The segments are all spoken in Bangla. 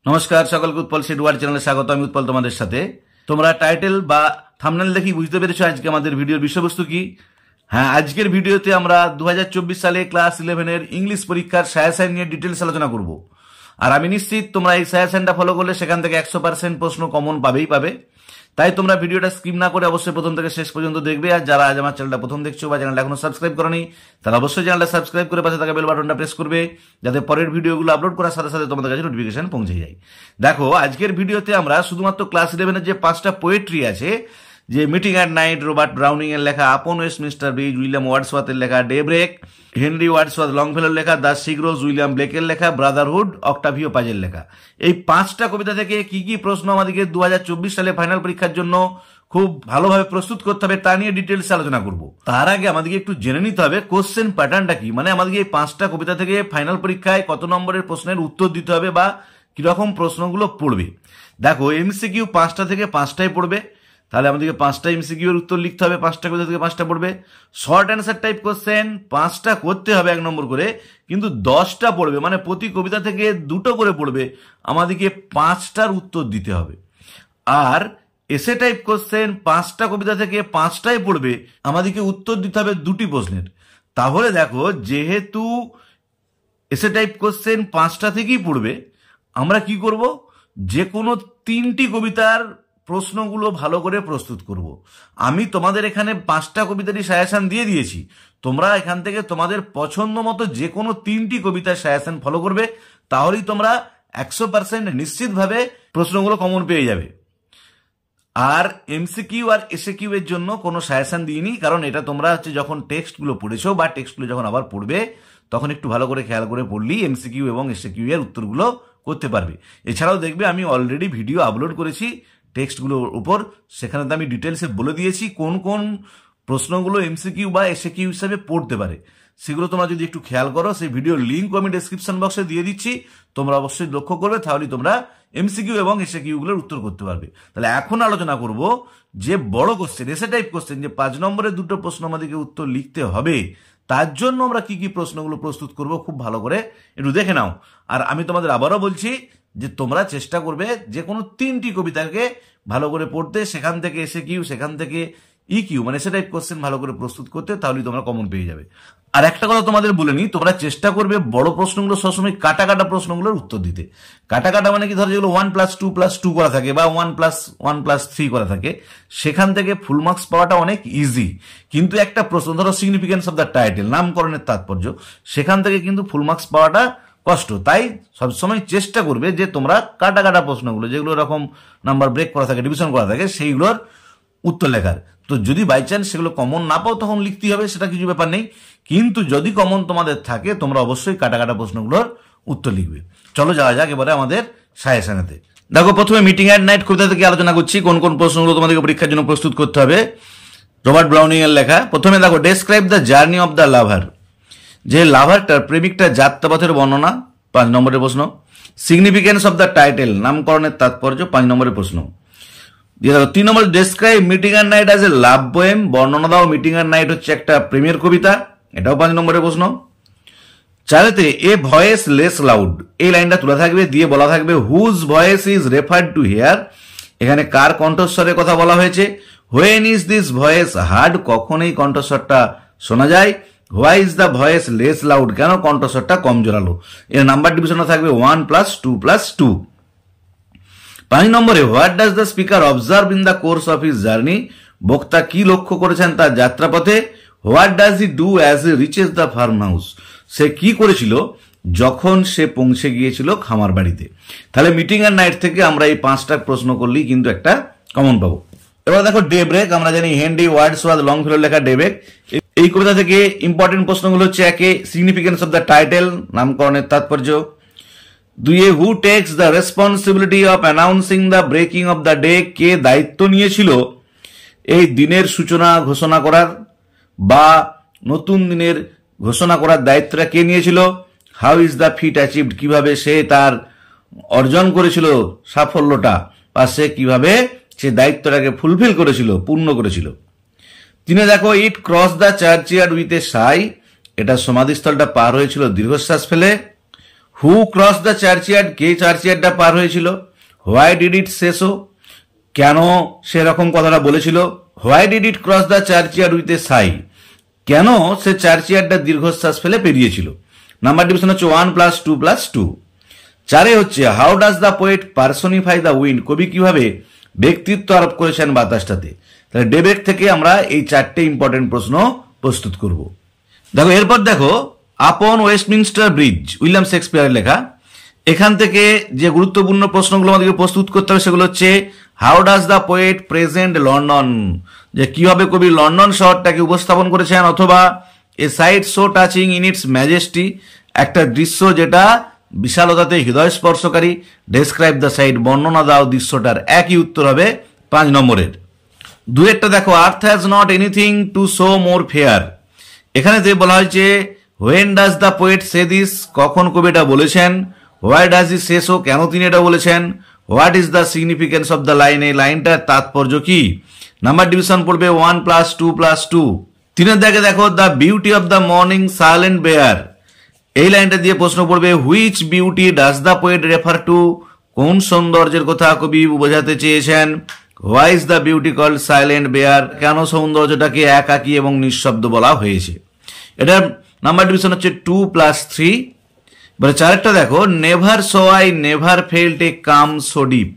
নমস্কার, সকলকে উৎপল সিড ওয়ার্ল্ড চ্যানেলে স্বাগত। আমি উৎপল তোমাদের সাথে। তোমরা টাইটেল বা থাম্বনেল দেখি বুঝতে পেরেছো আজকে আমাদের ভিডিওর বিষয়বস্তু কি। হ্যাঁ, আজকের ভিডিওতে আমরা 2024 সালে ক্লাস 11-এর ইংলিশ পরীক্ষার সাজেশন নিয়ে ডিটেলস আলোচনা করব। আর আমি নিশ্চিত তোমরা এই সাজেশনটা ফলো করলে সেখান থেকে 100% প্রশ্ন কমন পাবে। তাই তোমরা ভিডিওটা স্কিপ না করে অবশ্যই প্রথম থেকে শেষ পর্যন্ত দেখবে। আর যারা আজ আমার চ্যানেলটা প্রথম দেখছো বা চ্যানেলটা এখনো সাবস্ক্রাইব করনি, তারা অবশ্যই চ্যানেলটা সাবস্ক্রাইব করে পাশে থাকা বেল বাটনটা প্রেস করবে, যাতে পরের ভিডিওগুলো আপলোড করার সাথে সাথে তোমাদের কাছে নোটিফিকেশন পৌঁছে যায়। দেখো, আজকের ভিডিওতে আমরা শুধুমাত্র ক্লাস 11-এর যে 5টা পোয়েট্রি আছে, যে meeting at night, Robert Browning এর লেখা, আপন ওয়েস্টমিনস্টার ব্রিজ, উইলিয়াম ওয়ার্ডসওয়ার্থের লেখা, ডেব্রেক, হেনরি ওয়ার্ডসওয়ার্থ লংফেলোর লেখা, দ্য সিগ্রোজ, উইলিয়াম ব্লেকের লেখা, ব্রাদারহুড, অক্টাভিও পাজের লেখা, এই 5টা কবিতা থেকে কি কি প্রশ্ন আমাদেরকে 2024 সালে ফাইনাল পরীক্ষার জন্য খুব ভালোভাবে প্রস্তুত করতে হবে তা নিয়ে ডিটেলস আলোচনা করব। তার আগে আমাদেরকে একটু জেনে নিতে হবে কোশ্চেন প্যাটার্নটা কি, মানে আমাদেরকে এই 5টা কবিতা থেকে ফাইনাল পরীক্ষায় কত নম্বরের প্রশ্নের উত্তর দিতে হবে বা কিরকম প্রশ্নগুলো পড়বে। দেখো, এমসিকিউ 5টা থেকে 5টাই পড়বে, তাহলে আমাদেরকে 5টা এমসিকিউ এর উত্তর লিখতে হবে। 5টা কবিতা থেকে 5টা পড়বে। শর্ট অ্যান্সার টাইপ কোশ্চেন 5টা করতে হবে 1 নম্বর করে, কিন্তু 10টা পড়বে, মানে প্রতি কবিতা থেকে 2টো করে পড়বে, আমাদেরকে 5টার উত্তর দিতে হবে। আর এসে টাইপ কোশ্চেন 5টা কবিতা থেকে 5টাই পড়বে, আমাদেরকে উত্তর দিতে হবে 2টি প্রশ্নের। তাহলে দেখো, যেহেতু এসে টাইপ কোশ্চেন 5টা থেকেই পড়বে, আমরা কি করব, যে কোনো 3টি কবিতার প্রশ্নগুলো ভালো করে প্রস্তুত করব। আমি তোমাদের এখানে 5টা কবিতারই সাজেশন দিয়ে দিয়েছি, তোমরা এখান থেকে তোমাদের পছন্দ মতো যে কোনো 3টি কবিতার সাজেশন ফলো করবে, তাহলেই তোমরা 100% নিশ্চিতভাবে প্রশ্নগুলো কমন পেয়ে যাবে। আর এমসিকিউ আর এসএকিউ এর জন্য কোনো সাজেশন দিইনি, কারণ এটা তোমরা যখন টেক্সটগুলো পড়েছো বা টেক্সটগুলো যখন আবার পড়বে, তখন একটু ভালো করে খেয়াল করে পড়লেই এমসিকিউ এবং এসএকিউ এর উত্তরগুলো করতে পারবে। এছাড়াও দেখবে আমি অলরেডি ভিডিও আপলোড করেছি টেক্সটগুলোর উপর, সেখানে তো আমি ডিটেলসে বলে দিয়েছি কোন কোন প্রশ্নগুলো এমসিকিউ বা এসএকিউ হিসাবে পড়তে পারে। সেগুলো তোমরা যদি একটু খেয়াল করো, সেই ভিডিওর লিঙ্ক আমি ডেসক্রিপশন বক্সে দিয়ে দিচ্ছি, তোমরা অবশ্যই লক্ষ্য করবে, তাহলে তোমরা এমসিকিউ এবং এসএকিউ গুলোর উত্তর করতে পারবে। তাহলে এখন আলোচনা করব যে বড় কোশ্চেন, এসে টাইপ কোশ্চেন, যে 5 নম্বরের 2টো প্রশ্ন আমাদেরকে উত্তর লিখতে হবে, তার জন্য আমরা কি কি প্রশ্নগুলো প্রস্তুত করব খুব ভালো করে একটু দেখে নাও। আর আমি তোমাদের আবারও বলছি যে তোমরা চেষ্টা করবে যে কোনো 3টি কবিতাকে ভালো করে পড়তে, সেখান থেকে এসএকিউ, সেখান থেকে ইকিউ মানে এসে টাইপ কোশ্চেন ভালো করে প্রস্তুত করতে, তাহলেই তোমরা কমন পেয়ে যাবে। আর একটা কথা তোমাদের বলে নি, তোমরা চেষ্টা করবে বড় প্রশ্নগুলো সবসময় কাটা কাটা প্রশ্নগুলোর উত্তর দিতে। কাটা কাটা মানে কি, ধরো যেগুলো 1+2+2 করা থাকে বা 1+1+3 করা থাকে, সেখান থেকে ফুল মার্কস পাওয়াটা অনেক ইজি। কিন্তু একটা প্রশ্ন, ধরো সিগনিফিকেন্স অফ দ্য টাইটেল, নামকরণের তাৎপর্য, সেখান থেকে কিন্তু ফুল মার্কস পাওয়াটা কষ্ট। তাই সবসময় চেষ্টা করবে যে তোমরা কাটা কাটা প্রশ্নগুলো, যেগুলো এরকম নাম্বার ব্রেক করা থাকে, ডিভিশন করা থাকে, সেইগুলোর উত্তর লেখার। তো যদি বাই চান্স সেগুলো কমন না পাও, তখন লিখতে হবে, সেটা কিছু ব্যাপার নেই। কিন্তু যদি কমন তোমাদের থাকে, তোমরা অবশ্যই কাটা কাটা প্রশ্নগুলোর উত্তর লিখবে। চলো যাওয়া যাক এবারে আমাদের সাজেশনেতে। দেখো, প্রথমে মিটিং অ্যাট নাইট কবিতা থেকে আলোচনা করছি কোন কোন প্রশ্নগুলো তোমাদেরকে পরীক্ষার জন্য প্রস্তুত করতে হবে। রবার্ট ব্রাউনিং এর লেখা। প্রথমে দেখো, describe the journey of the লাভার, যে লাভারটার, প্রেমিকটার যাত্রাপথের বর্ণনা, 5 নম্বরের প্রশ্ন। সিগনিফিকেন্স অফ দ্য টাইটেল, নামকরণের তাৎপর্য, 5 নম্বরের প্রশ্ন। 3 নম্বর, describe meeting at night as a love poem, বর্ণনা দাও মিটিং অ্যাট নাইট হচ্ছে একটা প্রেমের কবিতা, এটাও 5 নম্বরের প্রশ্ন। 4তে, এ ভয়েস লেস লাউড, এই লাইনটা তুলে থাকবে, দিয়ে বলা থাকবে whose voice is referred to here, এখানে কার কণ্ঠস্বরের কথা বলা হয়েছে। When is this voice heard, কখন এই কণ্ঠস্বরটা শোনা যায়। Why is the voice less loud, কেন কণ্ঠস্বরটা কম জোরালো। এর নাম্বার ডিভিশনে থাকবে 1+2+2। 5 নম্বরে, what does the speaker observe in the course of his journey, বক্তা কি লক্ষ্য করেছেন তার যাত্রাপথে। What does he do as he reaches the farm house, সে কি করেছিল যখন সে পৌঁছে গিয়েছিল খামার বাড়িতে। তাহলে মিটিং অ্যাট নাইট থেকে আমরা এই 5টা প্রশ্ন করলেই কিন্তু একটা কমন পাবো। এবার দেখো, ডেব্রেক, আমরা জানি হেনরি ওয়ার্ডসওয়ার্থ লংফেলোর লেখা ডেব্রেক, এই কবিতা থেকে ইম্পর্টেন্ট প্রশ্নগুলো হচ্ছে: 1, সিগনিফিকেন্স অফ দ্য টাইটেল, নামকরণের তাৎপর্য। 2, who takes the responsibility of announcing the breaking of the day, কে দায়িত্ব নিয়েছিল এই দিনের সূচনা ঘোষণা করার বা নতুন দিনের ঘোষণা করার দায়িত্বটা কে নিয়েছিল। How is the feat achieved, কিভাবে সে তার অর্জন করেছিল সাফল্যটা, বা সে কিভাবে সে দায়িত্বটাকে ফুলফিল করেছিল, পূর্ণ করেছিল। 3, দেখো, ইট cross the churchyard with a সাই, এটা সমাধিস্থলটা পার হয়েছিল দীর্ঘশ্বাস ফেলে। হু ক্রস দ্য চার্চইয়ার্ড, কে চার্চইয়ার্ডটা পার হয়েছিল। Why did it say so, কেন সেরকম কথাটা বলেছিল। Why did it cross the churchyard with a sigh, কেন সে চার্চইয়ার্ডটা দীর্ঘশ্বাস ফেলে পেরিয়েছিল। নাম্বার ডিভিশন হচ্ছে 1+2+2। 4 হচ্ছে how does the poet personify the wind, কবি কিভাবে ব্যক্তিত্ব আরোপ করেছেন বাতাসটাতে। তাহলে ডেবেক থেকে আমরা এই 4টে ইম্পর্টেন্ট প্রশ্ন প্রস্তুত করব। দেখো এরপর দেখো আপন ওয়েস্টমিনস্টার ব্রিজ, উইলিয়াম শেক্সপিয়ারের লেখা। এখান থেকে যে গুরুত্বপূর্ণ প্রশ্নগুলো আমাদেরকে প্রস্তুত করতে হবে সেগুলো হচ্ছে how does the poet present London, যে কিভাবে কবি লন্ডন শহরটাকে উপস্থাপন করেছেন, অথবা a sight so touching in its majesty, একটা দৃশ্য যেটা বিশালতাতে হৃদয় স্পর্শকারী। ডেসক্রাইব দ্য সাইট, বর্ণনা দাও দৃশ্যটার। একই উত্তর হবে 5 নম্বরের। 2 দেখো আর্থ has not anything to show more fair, এখানে যে বলা হয়েছে when does the poet say this, কখন কবি এটা বলেছেন। Why does he say so, কেন তিনি এটা বলেছেন। What is the significance of the line, এই লাইনটার তাৎপর্য কি। নাম্বার ডিভিশন পড়বে 1+2+2। 3 দেখো the beauty of the morning silent bare, এই লাইনটা দিয়ে প্রশ্ন পড়বে which beauty does the poet refer to, কোন সৌন্দর্যের কথা কবি বোঝাতে চেয়েছেন। Why is the beauty called silent bare, কেন সৌন্দর্যটাকে একাকী এবং নিঃশব্দ বলা হয়েছে। এটার নাম্বার ডিভিশন হচ্ছে 2+3। এবারে 4 দেখো never so I never felt a calm so deep,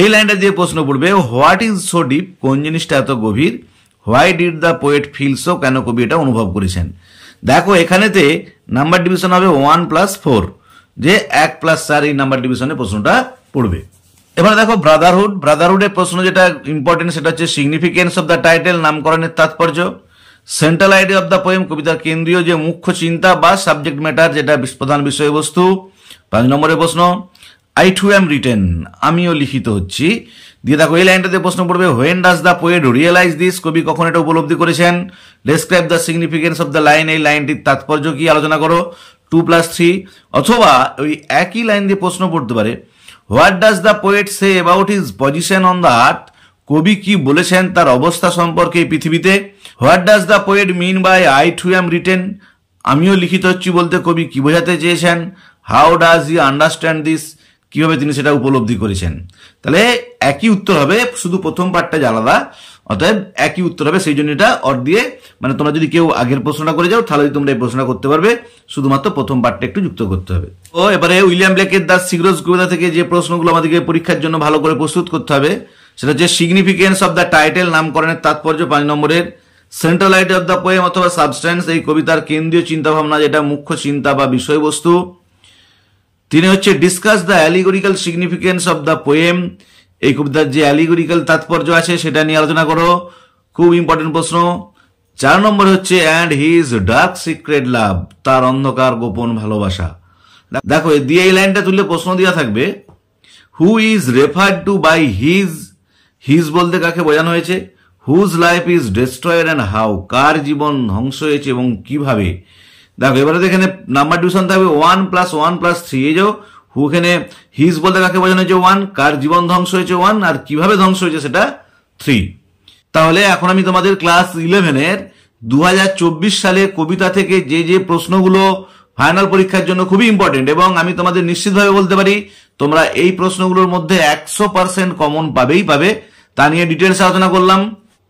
এই লাইনটা দিয়ে প্রশ্ন পড়বে হোয়াট ইজ সো ডিপ, কোন জিনিসটা এত গভীর। Why did the poet feel so, কেন কবি এটা অনুভব করেছেন। দেখো এখানেতে নাম্বার ডিভিশন হবে 1+4, যে 1+4 এই নাম্বার ডিভিশনে প্রশ্নটা পড়বে। এবার দেখো ব্রাদারহুড, ব্রাদারহুডের প্রশ্ন যেটা ইম্পর্টেন্ট সেটা হচ্ছে সিগনিফিকেন্স অফ দ্য টাইটেল, নামকরণের তাৎপর্য। Central idea of the poem, কবিতার কেন্দ্রীয় যে মুখ্য চিন্তা বা সাবজেক্ট ম্যাটার, যেটা প্রধান বিষয়বস্তু। 5 নম্বরের প্রশ্ন আই টু অ্যাম রিটেন, আমিও লিখিত হচ্ছি। দিয়ে দেখো এই লাইনটাতে প্রশ্ন পড়বে when does the poet realise this, কবি কখন এটা উপলব্ধি করেছেন। Describe the significance of the line, এই লাইনটির তাৎপর্য কি আলোচনা করো। 2+3। অথবা ওই একই লাইন দিয়ে প্রশ্ন পড়তে পারে what does the poet say about his position on the earth, কবি কি বলেছেন তার অবস্থা সম্পর্কে এই পৃথিবীতে। What does the poet mean by I too am written, আমিও লিখিত হচ্ছি বলতে কবি কি বোঝাতে চেয়েছেন। How does he understand this, কিভাবে তিনি সেটা উপলব্ধি করেছেন। তাহলে একই উত্তর হবে, শুধু প্রথম পার্টটা আলাদা, অতএব একই উত্তর হবে। সেই জন্য এটা অর দিয়ে, মানে তোমরা যদি কেউ আগের প্রশ্নটা করে যাও তাহলে তোমরা এই প্রশ্নটা করতে পারবে, শুধুমাত্র প্রথম পার্টটা একটু যুক্ত করতে হবে। তো এবারে উইলিয়াম ব্লেকের দ্য সিগ্রোজ কবিতা থেকে যে প্রশ্নগুলো আমাদেরকে পরীক্ষার জন্য ভালো করে প্রস্তুত করতে হবে সেটা হচ্ছে সিগনিফিকেন্স অফ দ্য টাইটেল, নামকরণের তাৎপর্য 5 নম্বরের। Central idea of the poem অথবা সাবস্ট্যান্স, এই কবিতার কেন্দ্রীয় চিন্তা ভাবনা যেটা মুখ্য চিন্তা বা বিষয়বস্তু। 3 হচ্ছে discuss the allegorical significance of the poem, এই কবিতার যে অ্যালিগরিক্যাল তাৎপর্য আছে সেটা নিয়ে আলোচনা করো, খুব ইম্পর্টেন্ট প্রশ্ন। 4 নম্বর হচ্ছে অ্যান্ড হিজ ডার্ক সিক্রেট লাভ, তার অন্ধকার গোপন ভালোবাসা। দেখো দিয়ে এই লাইনটা তুললে প্রশ্ন দেওয়া থাকবে who is referred to by his, his বলতে কাকে বোঝানো হয়েছে। Whose life is destroyed and how, কার জীবন ধ্বংস হয়েছে এবং কিভাবে। দেখো এবারে এখানে নাম্বার ডিভিশন থাকবে 1+1+3, এই যে হু, এখানে হিজ বলতে কাকে বোঝানো হয়েছে 1, কার জীবন ধ্বংস হয়েছে 1, আর কিভাবে ধ্বংস হয়েছে সেটা 3। তাহলে এখন আমি তোমাদের ক্লাস 11-এর 2024 সালে কবিতা থেকে যে যে প্রশ্নগুলো ফাইনাল পরীক্ষার জন্য খুবই ইম্পর্টেন্ট, এবং আমি তোমাদের নিশ্চিতভাবে বলতে পারি তোমরা এই প্রশ্নগুলোর মধ্যে 100% কমন পাবেই পাবে, তা নিয়ে ডিটেলস আলোচনা করলাম।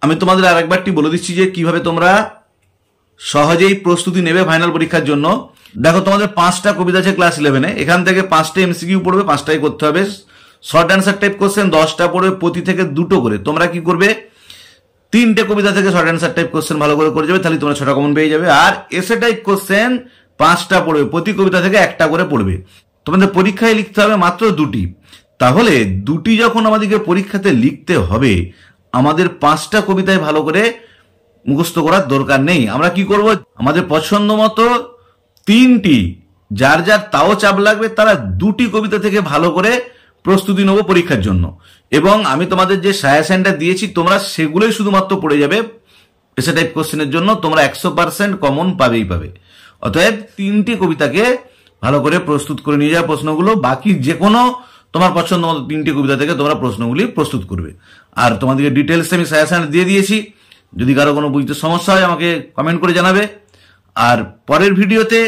আমি তোমাদের আরেকবারটি বলে দিচ্ছি যে কিভাবে তোমরা সহজেই প্রস্তুতি নেবে ফাইনাল পরীক্ষার জন্য। দেখো তোমাদের 5টা কবিতা আছে ক্লাস 11-এ, এখান থেকে 5টে এমসিকিউ পড়বে, 5টাই করতে হবে। শর্ট অ্যান্সার টাইপ কোশ্চেন 10টা পড়বে, প্রতি থেকে 2টো করে। তোমরা কি করবে 3টে কবিতা থেকে শর্ট অ্যান্সার টাইপ কোশ্চেন ভালো করে যাবে, তাহলে তোমরা 6টা কমন পেয়ে যাবে। আর এসে টাইপ কোশ্চেন 5টা পড়বে, প্রতি কবিতা থেকে 1টা করে পড়বে। তোমাদের পরীক্ষায় লিখতে হবে মাত্র 2টি। তাহলে 2টি যখন আমাদেরকে পরীক্ষাতে লিখতে হবে, আমাদের 5টা কবিতায় ভালো করে মুখস্থ করার দরকার নেই। আমরা কি করব, আমাদের পছন্দ মতো 3টি, যার যার তাও চাপ লাগবে তারা 2টি কবিতা থেকে ভালো করে প্রস্তুতি নেব পরীক্ষার জন্য। এবং আমি তোমাদের যে সাজেশনটা দিয়েছি তোমরা সেগুলোই শুধুমাত্র পড়ে যাবে। এসে টাইপ কোশ্চেনের জন্য তোমরা 100% কমন পাবেই পাবে। অতএব 3টি কবিতাকে ভালো করে প্রস্তুত করে নিয়ে যাওয়া প্রশ্নগুলো, বাকি যে কোনো তোমার পছন্দ মতো 3টি কবিতা থেকে তোমরা প্রশ্নগুলি প্রস্তুত করবে। আর তোমাদেরকে ডিটেলস আমি সাজেশন দিয়ে দিয়েছি, যদি কারো কোনো বুঝতে সমস্যা হয় আমাকে কমেন্ট করে জানাবে। আর পরের ভিডিওতে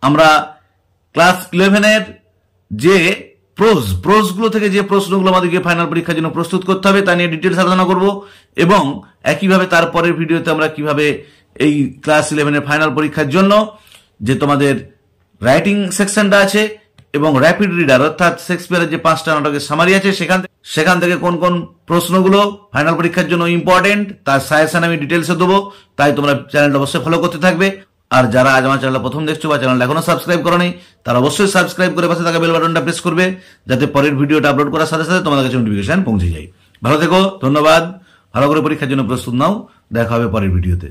আমরা ক্লাস 11-এর যে প্রোজগুলো থেকে যে প্রশ্নগুলো আমাদেরকে ফাইনাল পরীক্ষার জন্য প্রস্তুত করতে হবে তা নিয়ে ডিটেলস আলোচনা করব, এবং একইভাবে তারপরের ভিডিওতে আমরা কিভাবে এই ক্লাস 11-এর ফাইনাল পরীক্ষার জন্য যে তোমাদের রাইটিং সেকশনটা আছে এবং র্যাপিড রিডার অর্থাৎ শেক্সপিয়ারের যে 5টা নাটকের সামারি আছে সেখান থেকে কোন কোন প্রশ্নগুলো ফাইনাল পরীক্ষার জন্য ইম্পর্টেন্ট তার সাজেশন আমি ডিটেলসে দেবো। তাই তোমরা চ্যানেলটা অবশ্যই ফলো করতে থাকবে। আর যারা আজ আমার চ্যানেলটা প্রথম দেখছো বা চ্যানেলটা এখনো সাবস্ক্রাইব করোনি তারা অবশ্যই সাবস্ক্রাইব করে পাশে থাকা বেল বাটনটা প্রেস করবে, যাতে পরের ভিডিওটা আপলোড করার সাথে সাথে তোমাদের কাছে নোটিফিকেশন পৌঁছে যায়। ভালো থেকো, ধন্যবাদ। ভালো করে পরীক্ষার জন্য প্রস্তুত নাও, দেখা হবে পরের ভিডিওতে।